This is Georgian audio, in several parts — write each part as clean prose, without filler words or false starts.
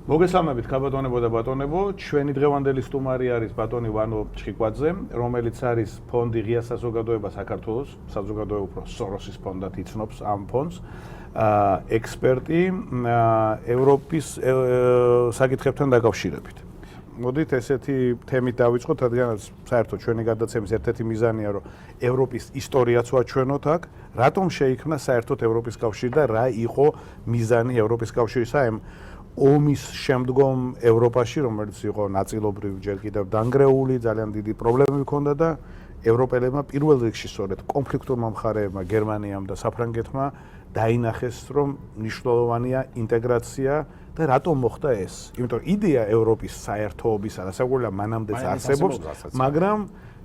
მოგესალმებით ქაბატონებო და ბატონებო, ჩვენი დღევანდელი სტუმარი არის ბატონი ვანო ჩხიკვაძე, რომელიც არის ფონდი ღია საზოგადოება საქართველოს, საზოგადოება უფრო სოროსის ფონდად იცნობს ამ ფონდს, ექსპერტი ევროპის საკითხებთან დაკავშირებით. მოდით ესეთი თემით დავიწყოთ, რადგანაც საერთოდ ჩვენი გადაცემის ერთ-ერთი მიზანია, რომ ევროპის ისტორიაც ვაჩვენოთ აქ, რატომ შეიქმნა საერთოდ ევროპის კავშირი და რა იყო მიზანი ევროპის კავშირისა ამ ომის შემდგომ ევროპაში, რომელიც იყო ნაწილობრივ ჯერ კიდევ დანგრეული, ძალიან დიდი პრობლემები ჰქონდა და ევროპელებმა პირველ რიგში სწორედ კონფლიქტურმა მხარეებმა, გერმანიამ და საფრანგეთმა დაინახეს, რომ მნიშვნელოვანია ინტეგრაცია და რატომ მოხდა ეს? იმიტომ რომ იდეა ევროპის საერთოობისა და საკუთრებულად მანამდეც არსებობს, მაგრამ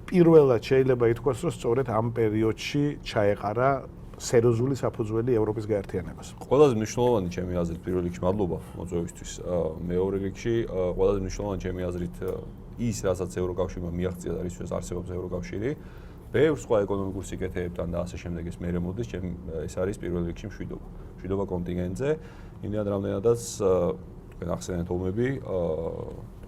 პირველად შეიძლება ითქვას, რომ სწორედ ამ პერიოდში ჩაეყარა სერიოზული საფუძველი ევროპის გაერთიანებას. ყველაზე მნიშვნელოვანი ჩემი აზრით პირველ რიგში მადლობა მოწვევისთვის. მეორე რიგში ყველაზე მნიშვნელოვანი ჩემი აზრით ის, რასაც ევროკავშირმა მიაღწია და რისთვის არსებობს ევროკავშირი, ბევრ სხვა ეკონომიკურ სიკეთეებთან და ასე შემდეგ ეს მერე მოდის, ეს არის პირველ რიგში მშვიდობა. მშვიდობა კონტინენტზე, იმდენად რამდენადაც თქვენ ახსენეთ ომები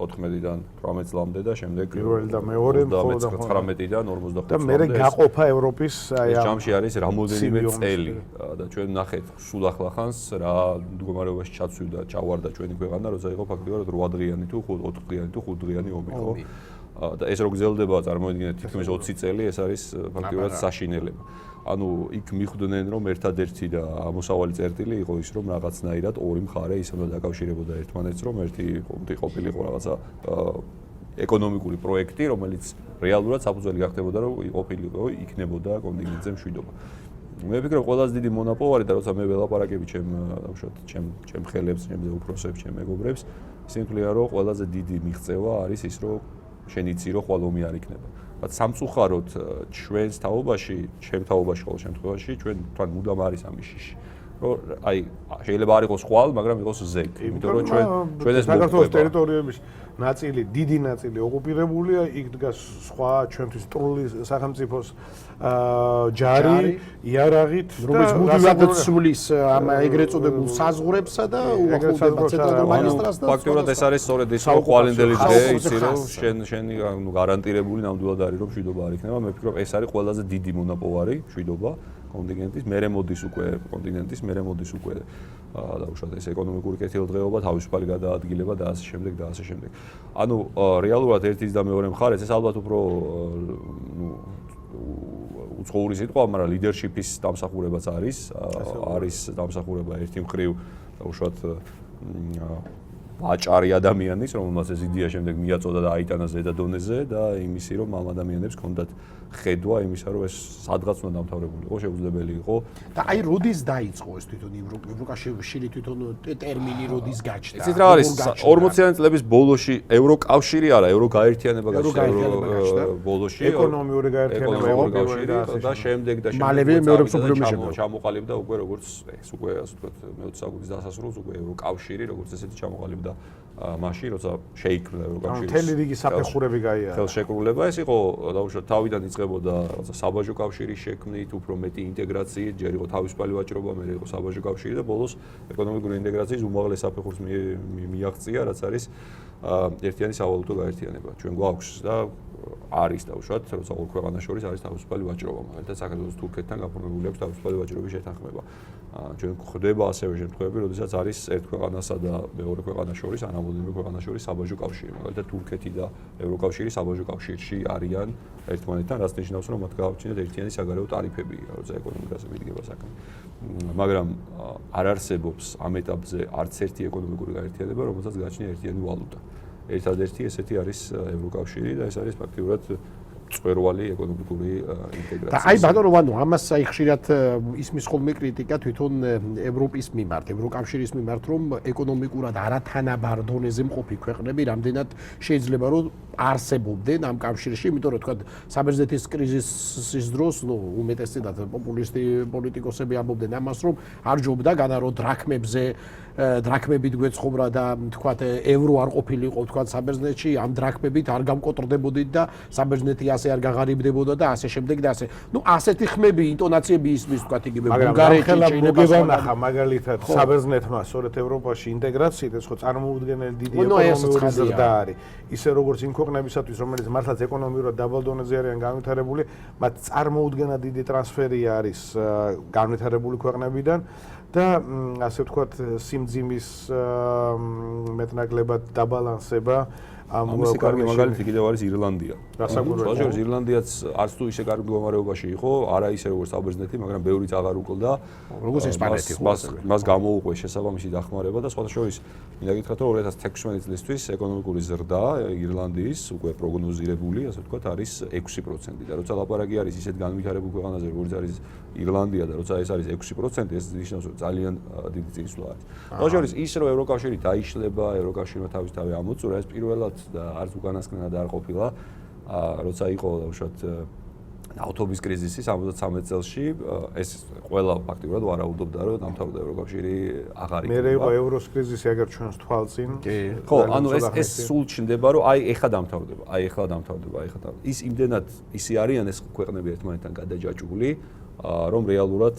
14-დან 18 წლამდე და შემდეგ პირველი და მეორე 19-დან 45 და მე გაყოფა ევროპის ეს ჯამში არის რამოდენიმე წელი და ჩვენ ნახეთ სულ ახლახანს რა მდგომარეობაში ჩაცვიდა ჩავარდა ჩვენი ქვეყანა, როცა იყო ფაქტობრივად 8 დღიანი თუ 4 დღიანი თუ 5 დღიანი ომი, ხო? და ეს რო გრძელდება, წარმოიდგინეთ თითქმის 20 წელი, ეს არის ფაქტობრივად საშინელება. ანუ იქ მიხვდნენ, რომ ერთადერთი და ამოსავალი წერტილი იყო ის, რომ რაღაცნაირად ორი მხარე ისე დაკავშირებოდა ერთმანეთს, რომ ერთი ყოფილიყო რაღაცა ეკონომიკური პროექტი, რომელიც რეალურად საფუძველი გახდებოდა, რომ ყოფილიყო იქნებოდა კონტინენტზე მშვიდობა. მე ვფიქრობ, ყველაზე დიდი მონაპოვარი და როცა მე ველაპარაკები ჩემ ხელებს, ჩემზე უფროსებს, ჩემ მეგობრებს, ისინი თვლიან, რომ ყველაზე დიდი მიღწევა არის ის, რომ შენ იცი, რომ ხვალ ომი არ იქნება. სამწუხაროდ ჩვენს თაობაში, ჩემ თაობაში ყოველ შემთხვევაში, ჩვენ თან მუდამ არის ამის შიში. რომ აი შეიძლება არ იყოს ხვალ, მაგრამ იყოს ზეგ. იმიტომ რომ ჩვენ ეს საქართველოს ტერიტორიების ნაწილი, დიდი ნაწილი ოკუპირებულია, იქ დგას სხვა ჩვენთვის ტრული სახელმწიფოს ჯარი, იარაღით, რომელიც მუდმივად ცვლის ამ ეგრეთ წოდებულ საზღვრებსა და უახლოვდება ცენტრალურ მაგისტრალს და ფაქტობრივად ეს არის სწორედ ის ხვალინდელი დღე, იცი რომ შენი გარანტირებული ნამდვილად არის რომ მშვიდობა არ იქნება. მე ვფიქრობ ეს არის ყველაზე დიდი მონაპოვარი მშვიდობა კონტინენტის, მერე მოდის უკვე კონტინენტის, მერე მოდის უკვე დაუშვათ ეს ეკონომიკური კეთილდღეობა, თავისუფალი გადაადგილება და ასე შემდეგ და ასე შემდეგ. ანუ რეალურად ერთის და მეორე მხარეს ეს ალბათ უფრო უცხოური სიტყვა, მაგრამ ლიდერშიპის დამსახურებაც არის დამსახურება ერთი მხრივ დაუშვათ აჭარი ადამიანის, რომელმაც ეს იდეა შემდეგ მიაწოდა და აიტანა ზედა დონეზე და იმისი რომ ამ ადამიანებს ჰქონდათ ხედვა იმისა, რომ ეს სადღაც უნდა დამთავრებული იყო, შეუძლებელი იყო. და აი როდის დაიწყო ეს თვითონ ევროკავშირი თვითონ ტერმინი როდის გაჩნდა? იცით რა არის 40-იანი წლების ბოლოში ევროკავშირი არა, ევროგაერთიანება გაჩნდა ბოლოში. ეკონომიური გაერთიანება იყო პირველი და შემდეგ მალევე მეორე მსოფლიო ომის შემდეგ ჩამოყალიბდა უკვე როგორც ეს უკვე ასე ვთქვათ მე-20 საუკუნის დასასრულს უკვე ევროკავშირი როგორც ესეთი ჩამოყალიბდა მაშინ როცა შეიქმნა ევროკავშირი. მთელი რიგი საფეხურები გაიარა. ხელშეკრულება ეს იყო დაუშვათ თავიდან იწყებოდა საბაჟო კავშირის შექმნით, უფრო მეტი ინტეგრაციით, ჯერ იყო თავისუფალი ვაჭრობა, მერე იყო საბაჟო კავშირი და ბოლოს ეკონომიკური ინტეგრაციის უმაღლეს საფეხურს მიაღწია, რაც არის ერთიანი სავალუტო გაერთიანება. ჩვენ გვაქვს და არის დაუშვათ, როცა ორ ქვეყანას შორის არის თავისუფალი ვაჭრობა, მაგალითად საქართველოს თურქეთთან გაფორმებული აქვს თავისუფალი ვაჭრობის შეთანხმება. ჩვენ გვხდება ასევე შემთხვევები, როდესაც არის ერთ ქვეყანასა და მეორე ქვეყანას შორის, ან ამოდენიმე ქვეყანას შორის საბაჟო კავშირი, მაგალითად თურქეთი და ევროკავშირი საბაჟო კავშირში არიან ერთმანეთთან, რაც ნიშნავს, რომ მათ გააჩნიათ ერთიანი საგარეო ტარიფები, როცა ეკონომიკაზე მიდგება საქმე. მაგრამ არ არსებობს ამ ეტაპზე არც ერთი ეკონომიკური გაერთიანება, რომელსაც გააჩნია ერთიანი ვალუტა. ერთადერთი ესეთი არის ევროკავშირი და ეს არის ფაქტიურად წვერვალი ეკონომიკური ინტეგრაციის. და აი ბატონო ვანო, ამას აი ხშირად ისმის ხოლმე კრიტიკა თვითონ ევროპის მიმართ, ევროკავშირის მიმართ, რომ ეკონომიკურად არათანაბარ დონეზე მყოფი ქვეყნები რამდენად შეიძლება რომ არსებობდნენ ამ კავშირში, იმიტომ რომ თქვა საბერძნეთის კრიზისის დროს, უმეტესწილად პოპულისტი პოლიტიკოსები ამბობდნენ ამას, რომ არ ჯობდა განარო დრაქმებით გვეცხოვრა და თქვა ევრო არ ყოფილიყო თქვა საბერძნეთში, ამ დრაქმებით არ გამკოტრდებოდით და საბერძნეთი ასე არ გაღარიბდებოდა და ასე შემდეგ და ასე. ნუ ასეთი ხმები, ინტონაციები ისმის თქვა იგივე მაგრამ ბულგარეთში ხელა შეიძლება მოგებანახა მაგალითად საბერძნეთმა სწორედ ევროპაში ინტეგრაციით ეს ხო წარმოუდგენელი დიდი ეკონომიკური ზრდა არის. ისე როგორც იმ ქვეყნებისათვის, რომელიც მართლაც ეკონომიურად დაბალ დონეზე არიან განვითარებული, მათ წარმოუდგენად დიდი ტრანსფერი არის განვითარებული ქვეყნებიდან და ასე ვთქვათ სიმძიმის მეტნაკლებად დაბალანსება ამისი კარგი მაგალითი კიდევ არის ირლანდია. გასაგებია. ირლანდიაც არც თუ ისე კარგ მდგომარეობაში იყო, არა ისე როგორც საბერძნეთი, მაგრამ ბევრიც აღარ უკლდა. როგორც ესპანეთი ხო. მას გამოუყვეს შესაბამისი დახმარება და სხვათა შორის მინდა გითხრათ, რომ 2016 წლისთვის ეკონომიკური ზრდა ირლანდიის უკვე პროგნოზირებული, ასე ვთქვათ, არის 6% და როცა ლაპარაკი არის ისეთ განვითარებულ ქვეყანაზე, როგორც არის ირლანდია და როცა ეს არის 6%, ეს ნიშნავს, რომ ძალიან დიდი წინსვლა არის. სხვათა შორის ის რომ ევროკავშირი დაიშლება, ევროკავშირმა თავისთავად ამოწურა, ეს პირველად და არც უკანასკნელად არ ყოფილა, როცა იყო უშუალოდ ავტობის კრიზისი 73 წელში, ეს ყველა ფაქტიურად ვარაუდობდა, რომ დამთავრდა ევროკავშირი აღარ იქნება. მე იყო ევროს კრიზისი, აგერ ჩვენს თვალწინ. ხო, ანუ ეს სულ ჩნდება, რომ ეხლა დამთავრდება. ის იმდენად ისე არიან ეს ქვეყნები ერთმანეთთან გადაჯაჭვული, რომ რეალურად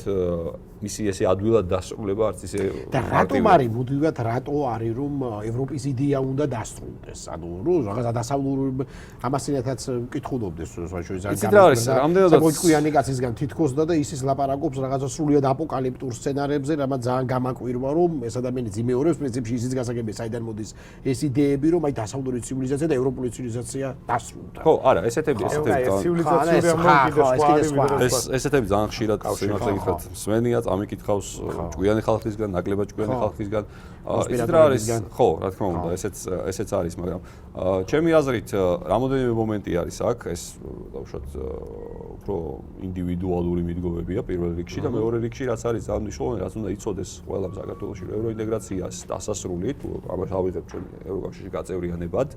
მისი ესე ადვილად დასრულება არც ისე და რატომ არის მუდმივად რატო არის რომ ევროპის იდეა უნდა დასრულდეს ანუ რომ რაღაცა დასავლური ამასინათაც მკითხულობდეს გამოჭკვიანი კაცისგან თითქოს და ისის ლაპარაკობს რაღაცა სრულიად აპოკალიფტურ სცენარებზე რამაც ძალიან გამაკვირვა რომ ეს ადამიანი იმეორებს პრინციპში ისიც გასაგებია საიდან მოდის ეს იდეები რომ აი დასავლური ცივილიზაცია და ევროპული ცივილიზაცია დასრულდა ხო არა ესეთები ესეთები ძალიან ხშირად სიმართლე გითხრათ სვენია ამიკითხავს ჭკვიანი ხალხისგან, ნაკლებად ჭკვიანი ხალხისგან. ისეთ რა არის, ხო, რა თქმა უნდა, ესეც არის, მაგრამ ჩემი აზრით, რამოდენიმე მომენტი არის აქ, ეს უშუალოდ უფრო ინდივიდუალური მიდგომებია პირველ რიგში და მეორე რიგში რაც არის ძალიან მნიშვნელოვანი, რაც უნდა იცოდეს ყველა საქართველოში, რომ ევროინტეგრაციას დასასრულით, ამას ავიღებ ჩვენ ევროკავშირში გაწევრიანებად.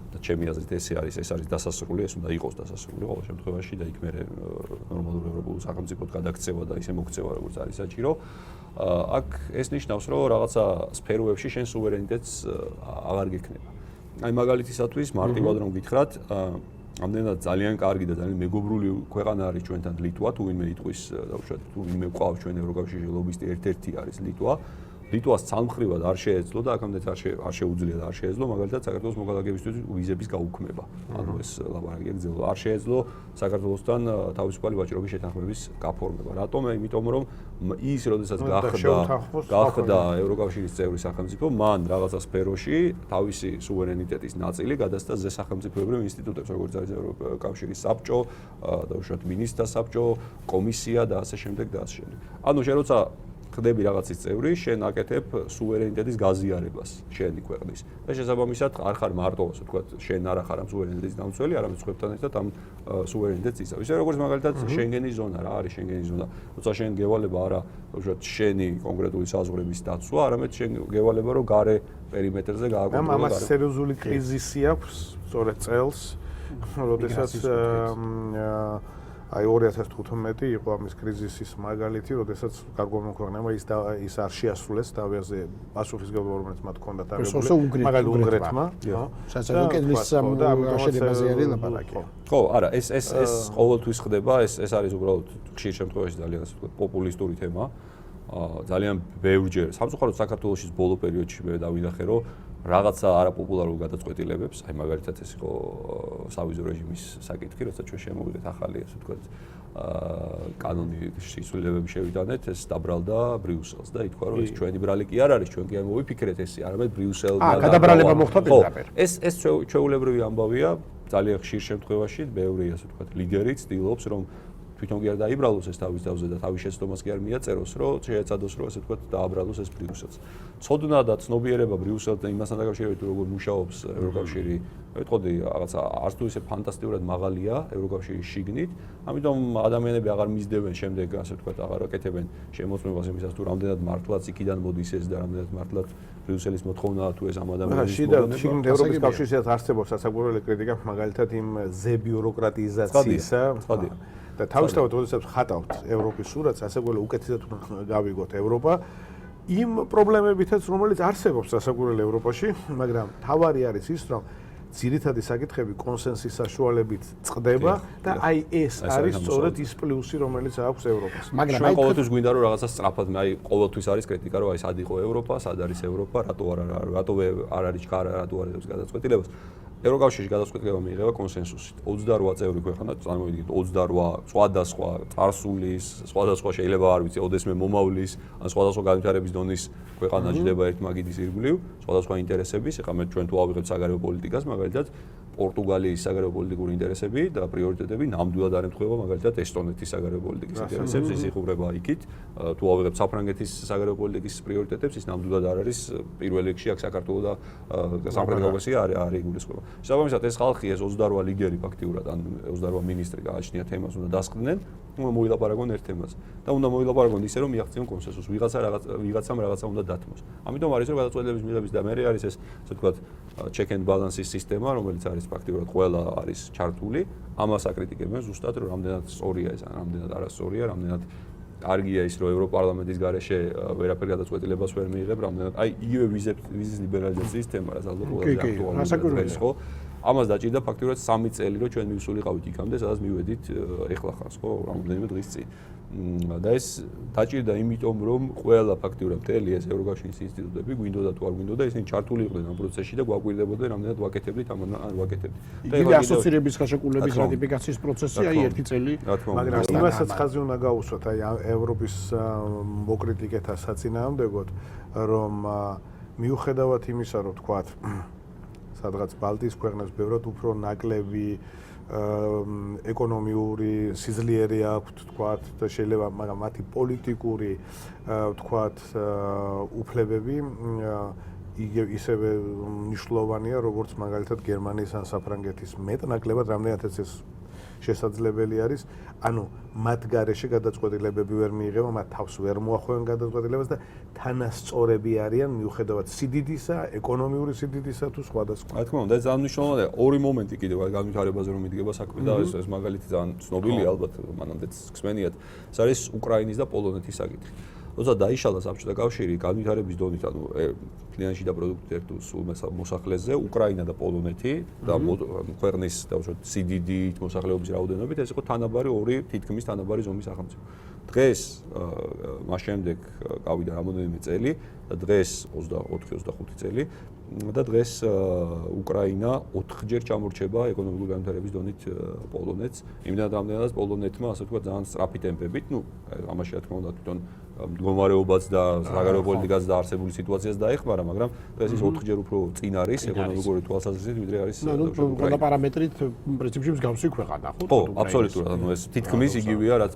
და ჩემი აზრით ეს არის დასასრული, ეს უნდა იყოს დასასრული ყოველ შემთხვევაში და იქ მე ნორმალურ ევროპულ სახელმწიფოდ გადაქცევა და ისე მოქცევა როგორც არის საჭირო. აქ ეს ნიშნავს, რომ რაღაცა სფეროებში შენ სუვერენიტეტს აღარ გექნება. აი მაგალითისათვის მარტივად რომ გითხრათ, ამდენად ძალიან კარგი და ძალიან მეგობრული ქვეყანა არის ჩვენთან ლიტვა, თუ ვინმე იტყვის და უშუალოდ თუ ვინმე ყავს ჩვენ ევროკავშირში ლობისტი ერთ-ერთი არის ლიტვა. ლიტვას ცალმხრივად არ შეეძლო და აქამდეც არ შეუძლია და არ შეეძლო მაგალითად საქართველოს მოქალაქეებისთვის ვიზების გაუქმება. ანუ ეს ლაპარაკი ეგრეძლო არ შეეძლო საქართველოსთან თავისუფალი ვაჭრობის შეთანხმების გაფორმება. რატომ? იმიტომ რომ ის როდესაც გახდა ევროკავშირის წევრი სახელმწიფო, მან რაღაცა სფეროში თავისი სუვერენიტეტის ნაწილი გადასცა ზესახელმწიფოებრივ ინსტიტუტებს, როგორც არის ევროკავშირის საბჭო, და უშუალოდ მინისტრთა საბჭო, კომისია და ასე შემდეგ და ასე შემდეგ. ანუ შენ როცა ხდები რაღაცის წევრი, შენ აკეთებ სუვერენიტეტის გაზიარებას შენი ქვეყნის. და შესაბამისად არ ხარ მარტო, ასე ვთქვათ, შენ არ ხარ ამ სუვერენიტეტის დამცველი, არამედ სხვებთან ერთად ამ სუვერენიტეტს იცავ. ისე როგორც მაგალითად შენგენის ზონა რა არის შენგენის ზონა. როცა შენ გევალება არა, უშუალოდ შენი კონკრეტული საზღვრების დაცვა, არამედ შენ გევალება რომ გარე პერიმეტრზე გააკონტროლო. ამას სერიოზული კრიზისი აქვს სწორედ წელს, როდესაც აი 2015 იყო ამის კრიზისის მაგალითი, როდესაც გარკვეულმა ქვეყნებმა ის არ შეასრულეს თავზე პასუხისმგებლობა, რომელიც მათ ჰქონდათ აღებული, მაგალითად უნგრეთმა, ხო? საერთოდ კედლის შედებაზე არის ლაპარაკი. ხო, არა, ეს ყოველთვის ხდება, ეს არის უბრალოდ ხშირ შემთხვევაში ძალიან ასე ვთქვათ, პოპულისტური თემა. ძალიან ბევრჯერ, სამწუხაროდ საქართველოს ბოლო პერიოდში მე დავინახე, რომ რაღაცა არაპოპულარულ გადაწყვეტილებებს, აი მაგალითად ეს იყო სავიზო რეჟიმის საკითხი, როცა ჩვენ შემოვიდეთ ახალი, ასე ვთქვათ, კანონის სიცვლილებები შევიტანეთ, ეს დაბრალდა ბრიუსელს და ითქვა, რომ ეს ჩვენი ბრალი კი არ არის, ჩვენ კი არ მოვიფიქრეთ ესე, არამედ ბრიუსელმა გადაბრალება მოხდა პირდაპირ. ეს ჩვეულებრივი ამბავია, ძალიან ხშირ შემთხვევაში, ბევრი ასე ვთქვათ, ლიდერი ცდილობს, რომ თვითონ კი არ დაიბრალოს ეს თავის თავზე და თავის შეცდომას კი არ მიაწეროს, რომ შეეცადოს, რომ ასე ვთქვათ, დააბრალოს ეს ბრიუსელს. ცოდნა და ცნობიერება ბრიუსელთან იმასთან დაკავშირებით, როგორ მუშაობს ევროკავშირი, ვეთყოდი, რაღაცა არც თუ ისე ფანტასტიკურად მაღალია ევროკავშირის შიგნით, ამიტომ ადამიანები აღარ მისდევენ შემდეგ, ასე ვთქვათ, აღარ აკეთებენ შემოწმებას იმისას, თუ რამდენად მართლაც იქიდან მოდის ეს და რამდენად მართლაც ბრიუსელის მოთხოვნაა თუ ეს ამ ადამიანის მოთხოვნა. შიგნით ევროპის კავშირშიც არსებობს სასაგურებელი კრიტიკა, მაგალითად იმ ზებიუროკრატიზაციისა. და თავისთავად როდესაც ხატავთ ევროპის სურათს, ასე გველი უკეთესად გავიგოთ ევროპა იმ პრობლემებითაც, რომელიც არსებობს სასაგურებელი ევროპაში, მაგრამ თავარი არის ის, რომ ძირითადი საკითხები კონსენსის საშუალებით წყდება და აი ეს არის სწორედ ის პლუსი, რომელიც აქვს ევროპას. მაგრამ აი ყოველთვის გვინდა რომ რაღაცა სწრაფად, აი ყოველთვის არის კრიტიკა, რომ აი სად იყო ევროპა, სად არის ევროპა, რატო არ არის ჩქარა, რატო არ არის გადაწყვეტილებას. ევროკავშირში გადაწყვეტილება მიიღება კონსენსუსით. 28 წევრი ქვეყანა, წარმოვიდგინეთ 28 სხვადასხვა წარსულის, სხვადასხვა შეიძლება არ ვიცი, ოდესმე მომავლის, ან სხვადასხვა განვითარების დონის ქვეყანა ჯდება ერთ მაგიდის ირგვლივ, სხვადასხვა ინტერესების. ეხლა მე ჩვენ თუ ავიღებთ საგარეო პოლიტიკას, მაგალითად პორტუგალიის საგარეო პოლიტიკური ინტერესები და პრიორიტეტები ნამდვილად არ ემთხვევა მაგალითად ესტონეთის საგარეო პოლიტიკის ინტერესებს, ის იხუბრება იქით. თუ ავიღებთ საფრანგეთის საგარეო პოლიტიკის პრიორიტეტებს, ის ნამდვილად არ არის პირველ რიგში აქ საქართველოს და სამხრეთ კავკასია არ იგულისხმება. შესაბამისად ეს ხალხი, ეს 28 ლიდერი ფაქტიურად ან 28 მინისტრი გააჩნია თემას, უნდა დასყდნენ, უნდა მოილაპარაკონ ერთ თემაზე და უნდა მოილაპარაკონ ისე რომ მიაღწიონ კონსენსუსს. ვიღაცამ რაღაცა უნდა დათმოს. ამიტომ არის რომ გადაწყვეტილების მიღების და მე არის ეს, ასე ვთქვათ, check and balance-ის სისტემა, რომელიც არის ფაქტიურად ყველა არის ჩართული. ამას აკრიტიკებენ ზუსტად, რომ რამდენად სწორია ეს, რამდენად არასწორია, რამდენად კარგია ის, რომ ევროპარლამენტის გარეშე ვერაფერ გადაწყვეტილებას ვერ მიიღებ, რამდენად აი იგივე ვიზის ლიბერალიზაციის თემა, რაც ალბათ ყველაზე აქტუალურია ის, ხო? ამას დაჭირდა ფაქტიურად 3 წელი, რომ ჩვენ მივსულიყავით იქამდე, სადაც მივედით ეხლა ხანს, ხო, რამოდენიმე დღის წინ. და ეს დაჭირდა იმიტომ, რომ ყველა ფაქტიურად მთელი ეს ევროკავშირის ინსტიტუტები, გვინდოდა თუ არ გვინდოდა, ისინი ჩართული იყვნენ ამ პროცესში და გვაკვირდებოდნენ, რამდენად ვაკეთებდით, ამან არ ვაკეთებდით. იგივე ასოცირების ხაშაკულების რატიფიკაციის პროცესი, აი 1 წელი. მაგრამ იმასაც ხაზი უნდა გაუსვათ, აი ევროპის მოკრიტიკეთა საწინააღმდეგოდ, რომ მიუხედავად იმისა, რომ თქვათ, სადღაც ბალტიის ქვეყნებს ბევრად უფრო ნაკლები ეკონომიური სიძლიერე აქვთ, თქვათ, და შეიძლება, მაგრამ მათი პოლიტიკური, თქვათ, უფლებები ისევე მნიშვნელოვანია, როგორც მაგალითად გერმანიის ან საფრანგეთის მეტნაკლებად, რამდენადაც ეს შესაძლებელი არის, ანუ მათ გარეშე გადაწყვეტილებები ვერ მიიღება, მათ თავს ვერ მოახვევენ გადაწყვეტილებას და თანასწორები არიან მიუხედავად სიდიდისა, ეკონომიური სიდიდისა თუ სხვადასხვა. რა თქმა უნდა, ეს ძალიან მნიშვნელოვანია. ორი მომენტი კიდევ განვითარებაზე რომ მიდგება საქმე და ეს მაგალითი ძალიან ცნობილია ალბათ, მანამდეც გსმენიათ. ეს არის უკრაინის და პოლონეთის საკითხი. როცა დაიშალა საბჭოთა კავშირი განვითარების დონით, ანუ ფლიანში და პროდუქტით სულ მოსახლეზე, უკრაინა და პოლონეთი და ქვეყნის დავუშვათ სიდიდით, მოსახლეობის რაოდენობით, ეს იყო თანაბარი ორი თითქმის თანაბარი ზომის სახელმწიფო. დღეს მას შემდეგ გავიდა რამოდენიმე წელი და დღეს 24-25 წელი და დღეს უკრაინა 4-ჯერ ჩამორჩება ეკონომიკური განვითარების დონით პოლონეთს. იმდენად რამდენადაც პოლონეთმა, ასე ვთქვათ, ძალიან სწრაფი ტემპებით, ну, ამაში რა თქმა უნდა თვითონ მდგომარეობაც და საგარეო პოლიტიკაც და არსებული სიტუაციას დაეხმარა, მაგრამ დღეს ის 4-ჯერ უფრო წინ არის ეკონომიკური თვალსაზრისით, ვიდრე არის უკრაინა პარამეტრით პრინციპში მსგავსი ქვეყანა, ხო? ხო, აბსოლუტურად, ანუ ეს თითქმის იგივეა, რაც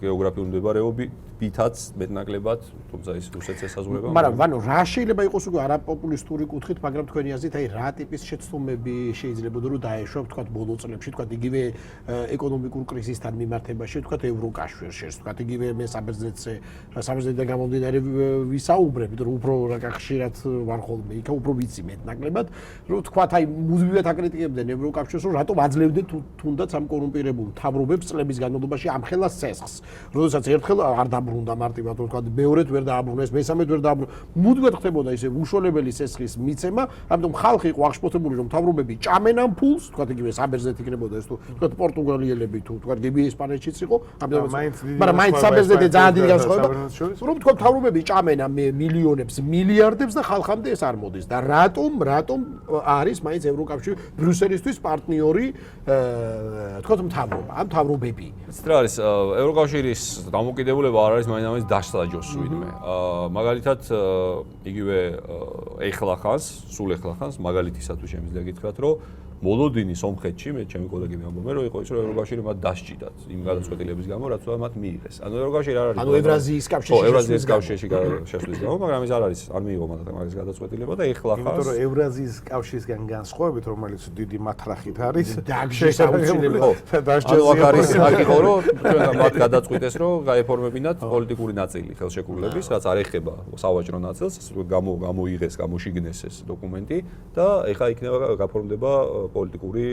გეოგრაფიული მდებარეობითაც მეტნაკლებად, თუმცა ის რუსეთს ესაზღვრება. მაგრამ ვანო, რა შეიძლება იყოს უკვე არაპოპულისტური კუთხით, მაგრამ თქვენი აზრით, აი რა ტიპის შეცდომები შეიძლებოდა რომ დაეშვა, თქვათ, ბოლო წლებში, თქვათ, იგივე ეკონომიკურ კრიზისთან მიმართებაში, თქვათ, ევროკავშირში, თქვათ, იგივე მე საბერძნეთიდან გამომდინარე ვისაუბრებით, რომ უფრო ხშირად ვარ ხოლმე იქ, უფრო ვიცი მეტნაკლებად, რომ თქვათ, აი მუდმივად აკრიტიკებდნენ ევროკავშირს, რომ რატომ აძლევდნენ თუნდაც ამ კორუმპირებულ მთავრობებს წლების განმავლობაში ამხელა ცესხს. როდესაც ერთხელ არ დაბრუნდა მარტივად, თქვათ, მეორედ ვერ დააბრუნა, მესამედ ვერ დააბრუნა. მუდმივად ხდებოდა ისე უშუალებელი ცესხის მიცემა, ამიტომ ხალხი იყო აღშფოთებული, რომ მთავრობები ჭამენ ამ ფულს, თქვათ, იგივე საბერძნეთი იქნებოდა ეს თუ თქვათ, პორტუგალიელები თუ თქვათ, გები ესპანეთშიც იყო, ამიტომ მაგრამ მაინც საბერძნეთი ძალიან დიდი განსხვავება, რომ თქვათ, მთავრობები ჭამენ ამ მილიონებს, მილიარდებს და ხალხამდე ეს არ მოდის და რატომ არის მაინც ევროკავშირი ბრიუსელისთვის პარტნიორი, თქვათ, მთავრობა, ამ მთავრობები. ეს რა არის, ევროკავშირის დამოკიდებულება არ არის მაინც დასაჯოს ვინმე. მაგალითად, იგივე ეხლა ხანს, სულ ეხლა ხანს, მაგალითისათვის შემიძლია გითხრათ, რომ მოლოდინი სომხეთში, მე ჩემი კოლეგები ამბობენ, რომ იყო ის, რომ ევროკავშირი მათ დასჭიდათ იმ გადაწყვეტილების გამო, რაც უნდა მათ მიიღეს. ანუ ევროკავშირი არ არის. ანუ ევრაზიის კავშირში. ხო, ევრაზიის კავშირში შესვლის გამო, მაგრამ ის არ არის, არ მიიღო მათ მაგის გადაწყვეტილება და ეხლა ხანს. იმიტომ რომ ევრაზიის კავშირისგან განსხვავებით, რომელიც დიდი მათრახით არის, შესაძლებელი ხო. ანუ აქ არის აქ იყო, რომ ჩვენ მათ გადაწყვიტეს, რომ გაეფორმებინათ პოლიტიკური ნაწილი ხელშეკრულების, რაც არ ეხება სავაჭრო ნაწილს, გამოიღეს, გამოშიგნეს ეს დოკუმენტი და ეხლა იქნება გაფორმდება პოლიტიკური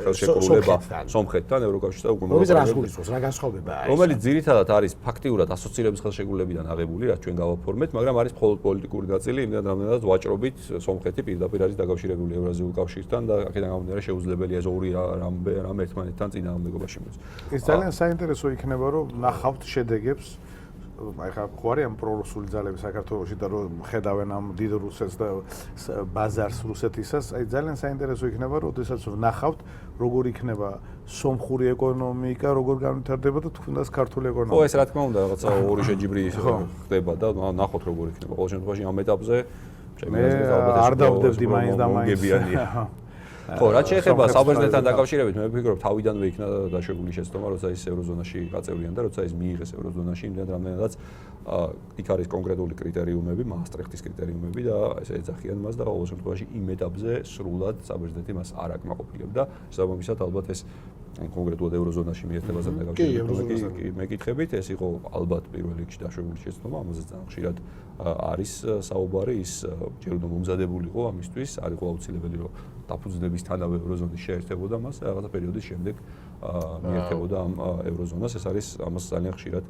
ხელშეკრულება სომხეთთან ევროკავშირსა და უკმაყოფილებას რა განსხვავებაა ეს? რომელიც ძირითადად არის ფაქტიურად ასოცირების ხელშეკრულებიდან აღებული, რაც ჩვენ გავაფორმეთ, მაგრამ არის მხოლოდ პოლიტიკური ნაწილი, იმდან რამდენადაც ვაჭრობით სომხეთი პირდაპირ არის დაკავშირებული ევრაზიულ კავშირთან და აქედან გამომდინარე შეუძლებელია ეს ორი რამ ერთმანეთთან წინააღმდეგობაში მოდის. ეს ძალიან საინტერესო იქნება, რომ ნახავთ შედეგებს აი ხა ხო არის ამ პრორუსული ძალები საქართველოში და რომ ხედავენ ამ დიდ რუსეთს და ბაზარს რუსეთისას, აი ძალიან საინტერესო იქნება, როდესაც ვნახავთ როგორ იქნება სომხური ეკონომიკა, როგორ განვითარდება და თუნდაც ქართული ეკონომიკა. ხო, ეს რა თქმა უნდა, რაღაცა ორი შეჯიბრი ხდება და ნახოთ როგორ იქნება. ყოველ შემთხვევაში ამ ეტაპზე არ დავდებდი მაინც და მაინც. ხო, რაც შეეხება საბერძნეთთან დაკავშირებით, მე ვფიქრობ, თავიდანვე იქნა დაშვებული შეცდომა, როცა ის ევროზონაში გაწევრიან და როცა ის მიიღეს ევროზონაში, იმდენ რამდენადაც იქ არის კონკრეტული კრიტერიუმები, მაასტრიხტის კრიტერიუმები და ესე ეძახიან მას და ყოველ შემთხვევაში იმ ეტაპზე სრულად საბერძნეთი მას არ აკმაყოფილებდა. შესაბამისად, ალბათ ეს კონკრეტულად ევროზონაში მიერთებასთან დაკავშირებით მეკითხებით, ეს იყო ალბათ პირველ რიგში დაშვებული შეცდომა, ამაზე ძალიან ხშირად არის საუბარი, ის ჯერ უნდა მომზადებულიყო ამისთვის, არ იყო აუცილებელი, რომ დაფუძნებისთანავე ევროზონის შეერთებოდა მას და რაღაცა პერიოდის შემდეგ მიერთებოდა ამ ევროზონას. ეს არის ამას ძალიან ხშირად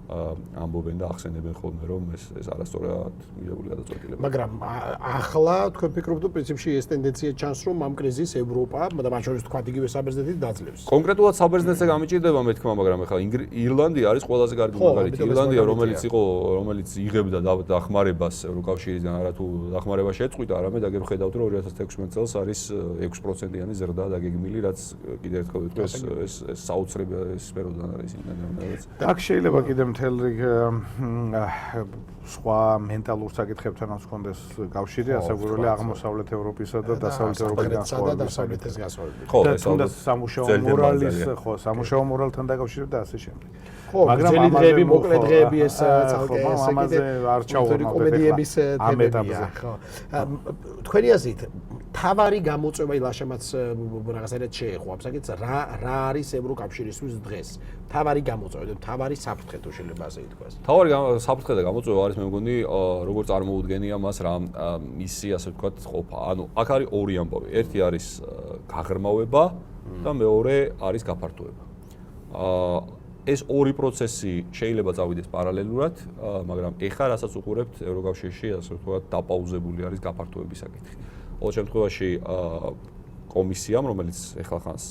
ამბობენ და ახსენებენ ხოლმე, რომ ეს არასწორად მიღებული გადაწყვეტილება. მაგრამ ახლა თქვენ ფიქრობთ, რომ პრინციპში ეს ტენდენცია ჩანს, რომ ამ კრიზისს ევროპა და მათ შორის თქვა იგივე საბერძნეთი დაძლევს. კონკრეტულად საბერძნეთზე გამიჭირდება მე თქმა, მაგრამ ახლა ირლანდია არის ყველაზე კარგი მაგალითი. ირლანდია, რომელიც იღებდა დახმარებას ევროკავშირისგან, არათუ დახმარება შეწყვიტა, არამედ აგერ ხედავთ, რომ 2016 წელს არის 6%-იანი ზრდა დაგეგმილი, რაც კიდევ ერთხელ ვიტყვი, ეს საოცრები სფეროდან არის იმდენად. აქ შეიძლება კიდე მთელ რიგ სხვა მენტალურ საკითხებთანაც ჰქონდეს კავშირი, ასაგვირელი აღმოსავლეთ ევროპისა და დასავლეთ ევროპიდან სხვა. ხო, თუნდაც სამუშაო მორალის, ხო, სამუშაო მორალთან დაკავშირებით და ასე შემდეგ. ხო, მაგრამ ამაზე მოკლე დღეები ეს ცალკე ამაზე არ ჩავარდნოთ კომედიების თემებია, ხო. თქვენი აზრით, თავარი გამოწვევა ილაშემაც რაღაცა შეეხო ამ საკითხს, რა არის ევროკავშირისთვის დღეს? თავარი გამოწვევა, თავარი საფრთხე თუ შეიძლება ასე ითქვას. თავარი საფრთხე და გამოწვევა არის მე მგონი, როგორ წარმოუდგენია მას რა მისი ასე ვთქვათ ყოფა. ანუ აქ არის ორი ამბავი. ერთი არის გაღრმავება და მეორე არის გაფართოება. ეს ორი პროცესი შეიძლება წავიდეს პარალელურად, მაგრამ ეხლა რასაც უყურებთ ევროკავშირში, ასე ვთქვათ, დაპაუზებული არის გაფართოების საკითხი. ყოველ შემთხვევაში კომისიამ, რომელიც ეხლა ხანს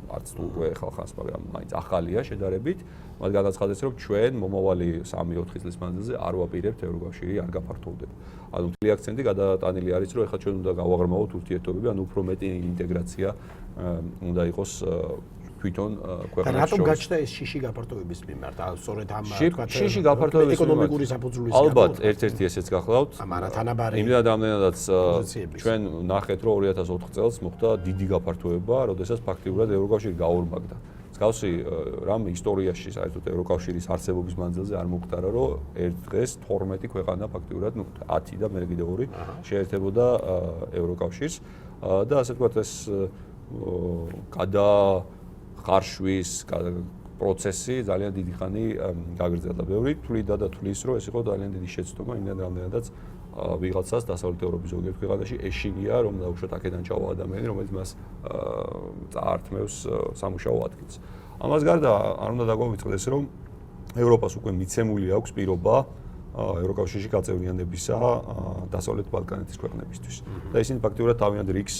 არც თუ ეხლა ხანს, მაგრამ მაინც ახალია შედარებით, მათ განაცხადეს, რომ ჩვენ მომავალი 3-4 წლის მანძილზე არ ვაპირებთ ევროკავშირი არ გაფართოვდება. ანუ მთელი აქცენტი გადატანილი არის, რომ ეხლა ჩვენ უნდა გავაღრმავოთ ურთიერთობები, ანუ უფრო მეტი ინტეგრაცია უნდა იყოს თვითონ ქვეყნებში. რატომ გაჩნდა ეს შიში გაფართოების მიმართ? სწორედ ამ შიში გაფართოების ეკონომიკური საფუძვლის ალბათ ერთ-ერთი ესეც გახლავთ. თანაბარი იმდენად რამდენადაც ჩვენ ნახეთ, რომ 2004 წელს მოხდა დიდი გაფართოება, როდესაც ფაქტიურად ევროკავშირი გაორმაგდა. მსგავსი რამ ისტორიაში საერთოდ ევროკავშირის არსებობის მანძილზე არ მოხდარა, რომ ერთ დღეს 12 ქვეყანა ფაქტიურად, 10 და მე კიდე 2 შეერთებოდა ევროკავშირს და ასე ვთქვათ ეს ხარშვის პროცესი ძალიან დიდი ხანი გაგრძელდა. ბევრი თვლიდა და თვლის, რომ ეს იყო ძალიან დიდი შეცდომა, იმდენ რამდენადაც ვიღაცას დასავლეთ ევროპის ზოგიერთ ქვეყანაში ეშინია, რომ დაუშვათ აქედან ჩავა ადამიანი, რომელიც მას წაართმევს სამუშაო ადგილს. ამას გარდა არ უნდა დაგვავიწყდეს, რომ ევროპას უკვე მიცემული აქვს პირობა ევროკავშირში გაწევრიანებისა დასავლეთ ბალკანეთის ქვეყნებისთვის. და ისინი ფაქტიურად თავიანთ რიგს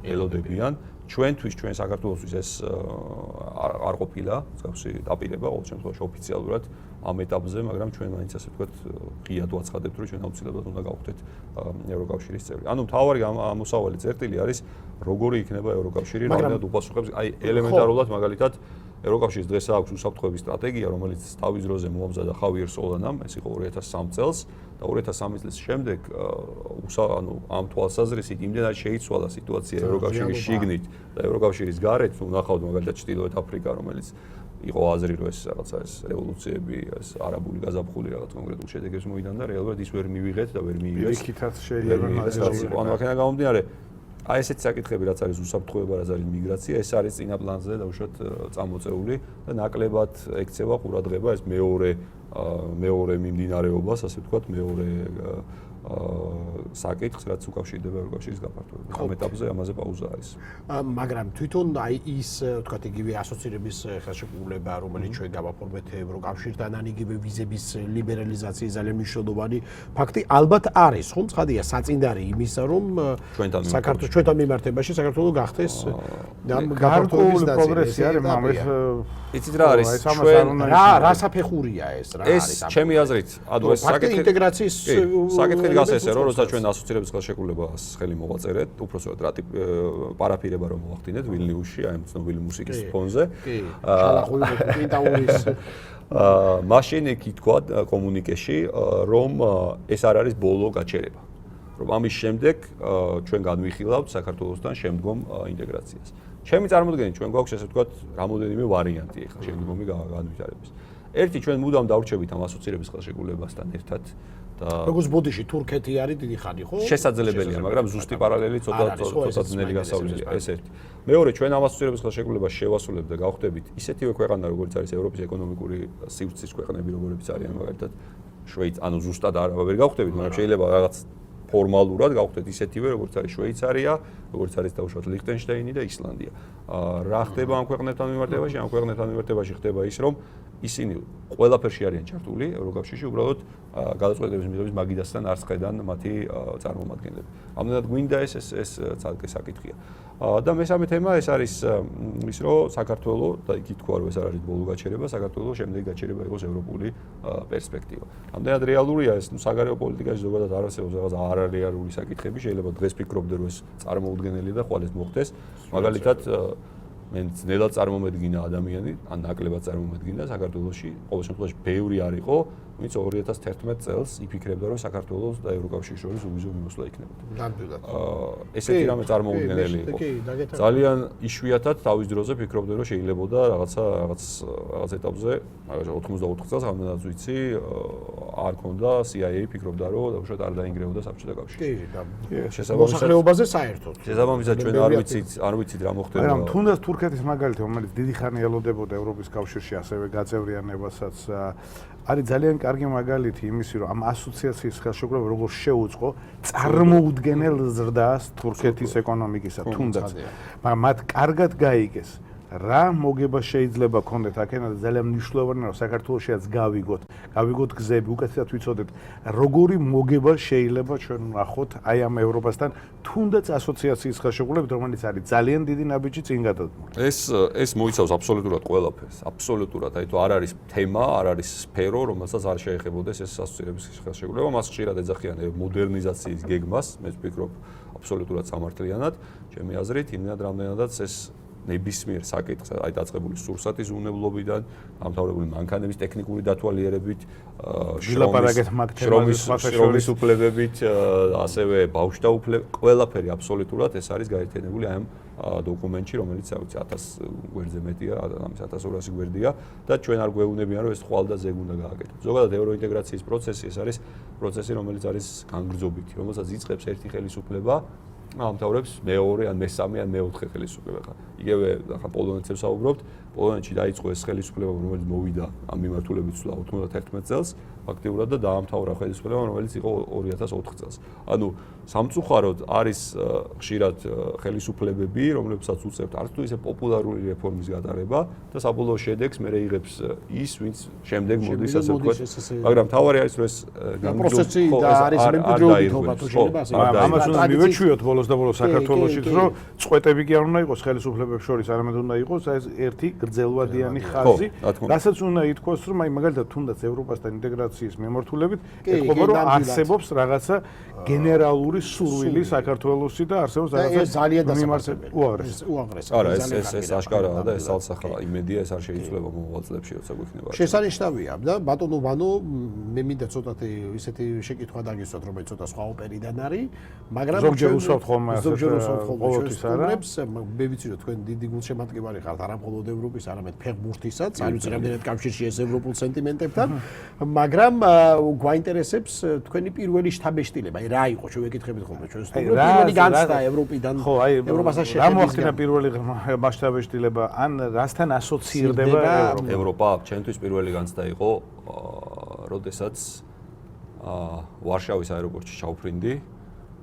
ელოდებიან. ჩვენთვის, ჩვენ საქართველოსთვის ეს არ ყოფილა, მსგავსი დაპირება, ყოველ შემთხვევაში ოფიციალურად ამ ეტაპზე, მაგრამ ჩვენ მაინც ასე ვთქვათ, ღიად ვაცხადებთ, რომ ჩვენ აუცილებლად უნდა გავხდეთ ევროკავშირის წევრი. ანუ მთავარი ამოსავალი წერტილი არის, როგორი იქნება ევროკავშირი, რამდენად უპასუხებს, აი ელემენტარულად მაგალითად ევროკავშირის დღეს აქვს უსაფრთხოების სტრატეგია, რომელიც თავის დროზე მოამზადა ხავიერ სოლანამ, ეს იყო 2003 წელს და 2003 წლის შემდეგ ანუ ამ თვალსაზრისით იმდენად შეიცვალა სიტუაცია ევროკავშირის შიგნით და ევროკავშირის გარეთ, თუ ნახავთ მაგალითად ჩრდილოეთ აფრიკა, რომელიც იყო აზრი, რომ ეს რაღაცა ეს რევოლუციები, ეს არაბული გაზაფხული რაღაც კონკრეტულ შედეგებს მოიტანდა, რეალურად ის ვერ მივიღეთ და ვერ მიიღეს. პირიქითაც შეიძლება ანუ აქედან გამომდინარე აი ესეთი საკითხები, რაც არის უსაფრთხოება, რაც არის მიგრაცია, ეს არის წინა პლანზე დაუშვათ წამოწეული და ნაკლებად ექცევა ყურადღება ეს მეორე მიმდინარეობას, ასე ვთქვათ, მეორე საკითხს, რაც უკავშირდება ევროკავშირის გაფართოებას. ამ ეტაპზე ამაზე პაუზა არის. მაგრამ თვითონ აი ის თქვათ იგივე ასოცირების ხელშეკრულება, რომელიც ჩვენ გავაფორმეთ ევროკავშირთან, ან იგივე ვიზების ლიბერალიზაციის ძალიან მნიშვნელოვანი ფაქტი ალბათ არის, ხომ? ცხადია, საწინდარი იმისა, რომ საქართველოს ჩვენთან მიმართებაში საქართველოს გახდეს ამ გაფართოების ნაწილი. პროგრესი არის, მაგრამ იცით რა არის? რა საფეხურია ეს რა არის? ეს ჩემი აზრით, ანუ ეს საკითხი ინტეგრაციის საკითხი გას ესე რომ როცა ჩვენ ასოცირების ხელშეკრულებას ხელი მოვაწერეთ, უпроსოდ პარაფირება რომ მოახდინეთ ვილნიუსში, აი ამ ცნობილი მუსიკის ფონზე. კი, შალახული პინტაურის მაშინ იქ ითქვა კომუნიკეში, რომ ეს არ არის ბოლო გაჩერება. რომ ამის შემდეგ ჩვენ განვიხილავთ საქართველოსთან შემდგომ ინტეგრაციას. ჩემი წარმოდგენით ჩვენ გვაქვს ესე ვთქვათ რამოდენიმე ვარიანტი ახლა შემდგომი განვითარების. ერთი ჩვენ მუდამ დავრჩებით ამ ასოცირების ხელშეკრულებასთან ერთად და როგორც ბოდიში თურქეთი არის დიდი ხანი, ხო? შესაძლებელია, მაგრამ ზუსტი პარალელი ცოტა ძნელი გასავლელია, ეს ერთი. მეორე, ჩვენ ამ ასოცირების ხელშეკრულებას შევასრულებთ და გავხდებით ისეთივე ქვეყანა, როგორც არის ევროპის ეკონომიკური სივრცის ქვეყნები, როგორიც არიან მაგალითად შვეიცი, ანუ ზუსტად ვერ გავხდებით, მაგრამ შეიძლება რაღაც ფორმალურად გავხდეთ ისეთივე, როგორც არის შვეიცარია, როგორც არის დაუშვათ ლიხტენშტაინი და ისლანდია. რა ხდება ამ ქვეყნებთან მიმართებაში? ამ ქვეყნებთან მიმართებაში ხდება ის, რომ ისინი ყველაფერში არიან ჩართული ევროკავშირში, უბრალოდ გადაწყვეტილების მიღების მაგიდასთან არ წხედან მათი წარმომადგენლები. ამდენად გვინდა ეს ცალკე საკითხია. და მესამე თემა ეს არის ის, რომ საქართველოს და იქ ითქვა, რომ ეს არ არის ბოლო გაჩერება, საქართველოს შემდეგი გაჩერება იყოს ევროპული პერსპექტივა. ამდენად რეალურია ეს, საგარეო პოლიტიკაში ზოგადად არ არსებობს რაღაც არარეალური საკითხები, შეიძლება დღეს ფიქრობდე, რომ ეს წარმოუდგენელია და ხვალ ეს მოხდეს. მაგალითად მე ძნელად წარმომედგინა ადამიანი, ან ნაკლებად წარმომედგინა საქართველოში, ყოველ შემთხვევაში ბევრი არ იყო, ვინც 2011 წელს იფიქრებდა, რომ საქართველოს და ევროკავშირის შორის უვიზო მიმოსვლა იქნებოდა. ნამდვილად. ესეთი რამე წარმოუდგენელი იყო. ძალიან იშვიათად თავის დროზე ფიქრობდი, რომ შეიძლებოდა რაღაც ეტაპზე, მაგალითად 94 წელს ამდენად ვიცი, არ ქონდა CIA ფიქრობდა, რომ დაუშვათ არ დაინგრეოდა საბჭოთა კავშირი. კი, მოსახლეობაზე საერთოდ. შესაბამისად ჩვენ არ ვიცით რა მოხდება. მაგრამ თუნდაც თურქეთის მაგალითი, რომელიც დიდი ხანი ელოდებოდა ევროპის კავშირში ასევე გაწევრიანებასაც, არის ძალიან კარგი მაგალითი იმისი, რომ ამ ასოციაციის ხელშეკრულება როგორ შეუწყო წარმოუდგენელ ზრდას თურქეთის ეკონომიკისა, თუნდაც. მაგრამ მათ კარგად გაიგეს რა მოგება შეიძლება ქონდეთ აქედან და ძალიან მნიშვნელოვანია რომ საქართველოშიაც გავიგოთ გზები, უკეთესად ვიცოდეთ როგორი მოგება შეიძლება ჩვენ ვნახოთ აი ამ ევროპასთან თუნდაც ასოციაციის ხელშეკრულებით, რომელიც არის ძალიან დიდი ნაბიჯი წინ გადადგმული. ეს მოიცავს აბსოლუტურად ყველაფერს, აბსოლუტურად, აი თუ არ არის თემა, არ არის სფერო, რომელსაც არ შეეხებოდეს ეს ასოციაციის ხელშეკრულება, მას ხშირად ეძახიან მოდერნიზაციის გეგმას, მე ვფიქრობ აბსოლუტურად სამართლიანად, ჩემი აზრით, იმდენად რამდენადაც ეს ნებისმიერ საკითხს, აი დაწყებული სურსათის უნებლობიდან, დამთავრებული მანქანების ტექნიკური დათვალიერებით, შრომის უფლებებით, ასევე ბავშვთა უფლებებით, ყველაფერი აბსოლუტურად ეს არის გაერთიანებული აი ამ დოკუმენტში, რომელიც 1000 გვერდზე მეტია, 1200 გვერდია და ჩვენ არ გვეუბნებიან, რომ ეს ხვალ და ზეგ უნდა გააკეთოთ. ზოგადად ევროინტეგრაციის პროცესი ეს არის პროცესი, რომელიც არის განგრძობითი, რომელსაც იწყებს ერთი ხელისუფლება ამთავრებს მეორე ან მესამე ან მეოთხე ხელისუფლება. იგივე ახლა პოლონეთს ვსაუბრობთ, პოლონეთში დაიწყო ეს ხელისუფლება, რომელიც მოვიდა ამ მიმართულებით სულ 91 წელს, ფაქტიურად და დაამთავრა ხელისუფლება, რომელიც იყო 2004 წელს. ანუ სამწუხაროდ არის ხშირად ხელისუფლებები, რომლებსაც უწევთ არც თუ ისე პოპულარული რეფორმის გატარება და საბოლოო შედეგს მე იღებს ის, ვინც შემდეგ მოდის ასე ვთქვათ. მაგრამ თავარი არის რომ ეს პროცესი და არის მემკვიდრეობითობა თუ შეიძლება ასე. ამას უნდა მივეჩვიოთ ბოლოს და ბოლოს საქართველოსიც, რომ წვეტები კი არ უნდა იყოს ხელისუფლებებს შორის, არამედ უნდა იყოს ეს ერთი გრძელვადიანი ხაზი, რასაც უნდა ითქვას, რომ აი მაგალითად თუნდაც ევროპასთან ინტეგრაციის მიმართულებით ეთქობა, რომ არსებობს რაღაცა გენერალური სურვილი საქართველოსი და არსებობს რაღაცა ძალიან დასამართებელი. უაღრესი. არა, ეს აშკარაა და ეს ალსახა იმედია, ეს არ შეიძლება მომავალ წლებში როცა გვიქნება. შესანიშნავია და ბატონო ვანო, მე მინდა ცოტათი ისეთი შეკითხვა დაგისვათ, რომელიც ცოტა სხვა ოპერიდან არის, მაგრამ ზოგჯერ უსვამთ ხოლმე ყოველთვის არებს, მე ვიცი რომ თქვენ დიდი გულშემატკივარი ხართ არა მხოლოდ ევროპის, არამედ ფეხბურთისაც, არ ვიცი რამდენად კავშირში ეს ევროპულ სენტიმენტებთან, მაგრამ გვაინტერესებს თქვენი პირველი შთაბეჭდილება, აი რა იყო, ჩვენ ვეკითხებით ხოლმე ჩვენ სტუმრებს, პირველი განცდა ევროპიდან, ხო, აი ევროპასთან რა მოახდინა პირველი მასშტაბეჭდილება, ან რასთან ასოცირდება ევროპა? ჩემთვის პირველი განცდა იყო, როდესაც ვარშავის აეროპორტში ჩავფრინდი,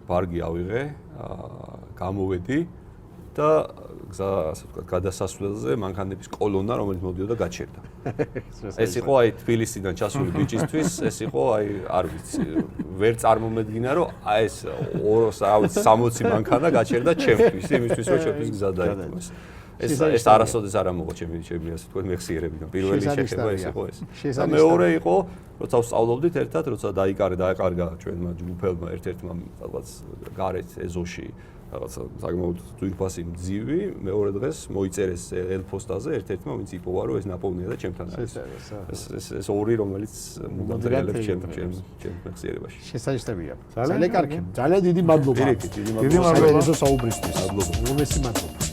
ბარგი ავიღე, გამოვედი და გზა, ასე ვთქვათ, გადასასვლელზე მანქანების კოლონა, რომელიც მოდიოდა, გაჩერდა. ეს იყო აი თბილისიდან ჩასული ბიჭისთვის, ეს იყო აი არ ვიცი, ვერ წარმომედგინა, რომ აი ეს 60 მანქანა გაჩერდა ჩემთვის, იმისთვის რომ ჩემთვის გზა დაიწყოს. ეს არასოდეს არ ამოღო ჩემი ასე ვთქვათ მეხსიერებიდან. პირველი შეხება ეს იყო ეს. და მეორე იყო, როცა ვსწავლობდით ერთად, როცა დაეკარგა ჩვენმა ჯგუფელმა ერთ-ერთმა რაღაც გარეთ ეზოში რაღაცა საკმაოდ ძვირფასი მძივი, მეორე დღეს მოიწერეს ელფოსტაზე ერთ-ერთმა, ვინც იპოვა, რომ ეს ნაპოვნია და ჩემთან არის. ეს ორი, რომელიც მომდრიალებს ჩემ მეხსიერებაში. შესაძლებელია. ძალიან კარგი. ძალიან დიდი მადლობა. დიდი მადლობა. საინტერესო საუბრისთვის. მადლობა.